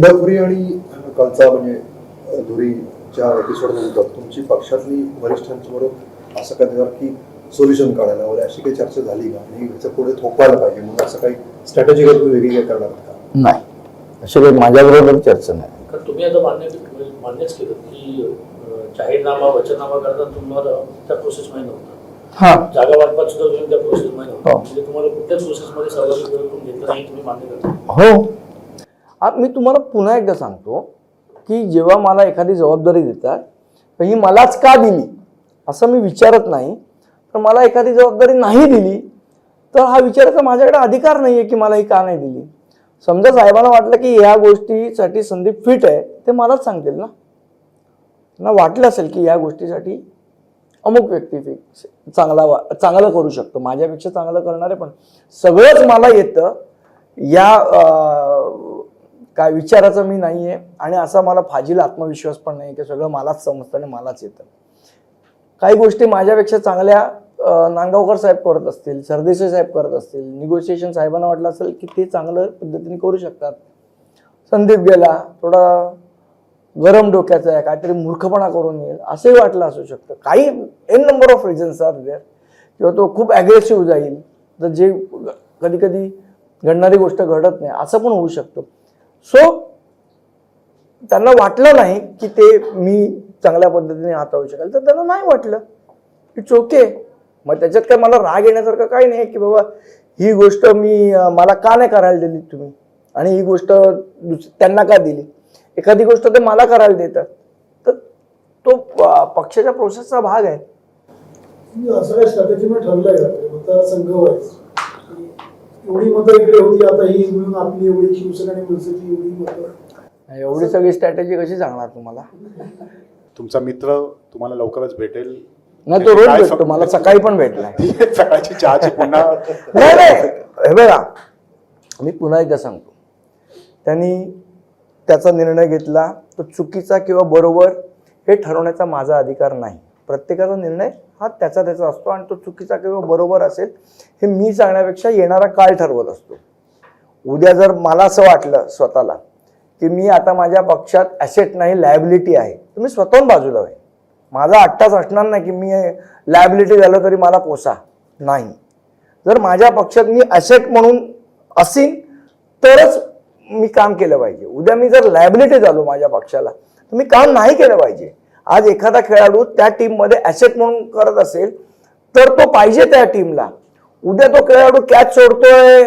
डफरी आणि कलचा म्हणजे धुरीच्या एपिसोड नंतर तुमची पक्षातली वरिष्ठांबरोबर असं काय की सोल्युशन काढायला वगैरे अशी काही चर्चा झाली का आणि ह्याचं पुढे थोपवायला पाहिजे म्हणून असं काही स्ट्रॅटेजी वेगळी काय करणार का? नाही, अशी काही माझ्याबरोबर चर्चा नाही. कारण तुम्ही आता मान्यच केलं की जाहीरनामा वचननामा करता तुम्हाला त्या प्रोसेस माहीत नव्हता, जागा वाटपात सुद्धा तुम्ही त्या प्रोसेस माहीत नव्हता, म्हणजे तुम्हाला कुठल्याच प्रोसेसमध्ये सहभागी करून घेतलं नाही, तुम्ही मान्य करता. हो, मी तुम्हाला पुन्हा एकदा सांगतो की जेव्हा मला एखादी जबाबदारी देतात तर ही मलाच का दिली असं मी विचारत नाही, तर मला एखादी जबाबदारी नाही दिली तर हा विचारायचा माझ्याकडे अधिकार नाही आहे की मला ही का नाही दिली. समजा साहेबांना वाटलं की ह्या गोष्टीसाठी संदीप फिट आहे, ते मलाच सांगतील ना. वाटलं असेल की या गोष्टीसाठी अमुक व्यक्ती चांगलं करू शकतो, माझ्यापेक्षा चांगलं करणारे पण सगळंच मला येतं या काय विचाराचं मी नाही आहे, आणि असा मला फाजील आत्मविश्वास पण नाही की सगळं मलाच समजतं आणि मलाच येतं. काही गोष्टी माझ्यापेक्षा चांगल्या नांगावकर साहेब करत असतील, सरदेसाई साहेब करत असतील, निगोशिएशन साहेबांना वाटलं असेल की ते चांगलं पद्धतीने करू शकतात. संदीप गेला, थोडा गरम डोक्याचा आहे, काहीतरी मूर्खपणा करून येईल असंही वाटलं असू शकतं. काही n number of reasons are there, किंवा तो खूप ॲग्रेसिव्ह जाईल तर जे कधी कधी घडणारी गोष्ट घडत नाही असं पण होऊ शकतं. सो त्यांना वाटलं नाही की ते मी चांगल्या पद्धतीने हाताळू शकेल, तर त्यांना नाही वाटलं, इट्स ओके. मग त्याच्यात काय मला राग येण्यासारखं काही नाही की बाबा ही गोष्ट मला का नाही करायला दिली तुम्ही, आणि ही गोष्ट त्यांना का दिली. एखादी गोष्ट ते मला करायला देतात तर तो पक्षाच्या प्रोसेसचा भाग आहे. असं काय स्ट्रॅटेजी मध्ये ठरलंय का मतदारसंघ वाईज एवढी मतं इकडे होती, आता ही मिळून आपली एवढी शिवसेना आणि मनसेची एवढी मतं, एवढी सगळी स्ट्रॅटेजी कशी सांगणार तुम्हाला. तुमचा मित्र तुम्हाला लवकरच भेटेल. नाही, तो रोज भेटतो मला, सकाळी पण भेटलाय. सकाळची चहाची पुन्हा नाही हे बघा, मी पुन्हा एकदा सांगतो, त्यांनी त्याचा निर्णय घेतला, तो चुकीचा किंवा बरोबर हे ठरवण्याचा माझा अधिकार नाही. प्रत्येकाचा निर्णय हा त्याचा असतो, आणि तो चुकीचा किंवा बरोबर असेल हे मी सांगण्यापेक्षा येणारा काळ ठरवत असतो. उद्या जर मला असं वाटलं स्वतःला की मी आता माझ्या पक्षात ॲसेट नाही लायबिलिटी आहे, तर मी स्वतःहून बाजूला आहे. माझा अट्टाच असणार नाही की मी लायबिलिटी झालं तरी मला पोसा नाही. जर माझ्या पक्षात मी ॲसेट म्हणून असेन तरच मी काम केलं पाहिजे. उद्या मी जर लायबिलिटी झालो माझ्या पक्षाला तर मी काम नाही केलं पाहिजे. आज एखादा खेळाडू त्या टीममध्ये ॲसेट म्हणून करत असेल तर तो पाहिजे त्या टीमला. उद्या तो खेळाडू कॅच सोडतोय,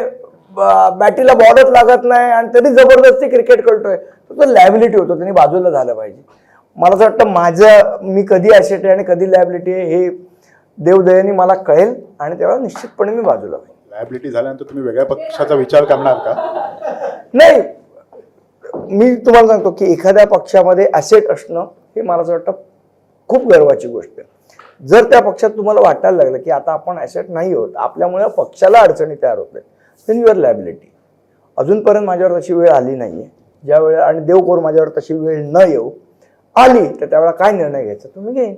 बॅटीला बॉलच लागत नाही आणि तरी जबरदस्ती क्रिकेट खेळतोय, तर तो लायबिलिटी होतो, त्यांनी बाजूला झालं पाहिजे. मला असं वाटतं मी कधी ॲसेट आहे आणि कधी लायबिलिटी आहे हे देवदयाने मला कळेल, आणि तेव्हा निश्चितपणे मी बाजूला होईल. लायबिलिटी झाल्यानंतर तुम्ही वेगळ्या पक्षाचा विचार करणार का? नाही, मी तुम्हाला सांगतो की एखाद्या पक्षामध्ये ॲसेट असणं हे मला असं वाटतं खूप गर्वाची गोष्ट आहे. जर त्या पक्षात तुम्हाला वाटायला लागलं की आता आपण ॲसेट नाही होत, आपल्यामुळे पक्षाला अडचणी तयार होत आहेत, देन युअर लायबिलिटी. अजूनपर्यंत माझ्यावर तशी वेळ आली नाही आहे. ज्या वेळेला, आणि देव कोर माझ्यावर तशी वेळ न येऊ आली, तर त्यावेळेला काय निर्णय घ्यायचा तुम्ही घेईन.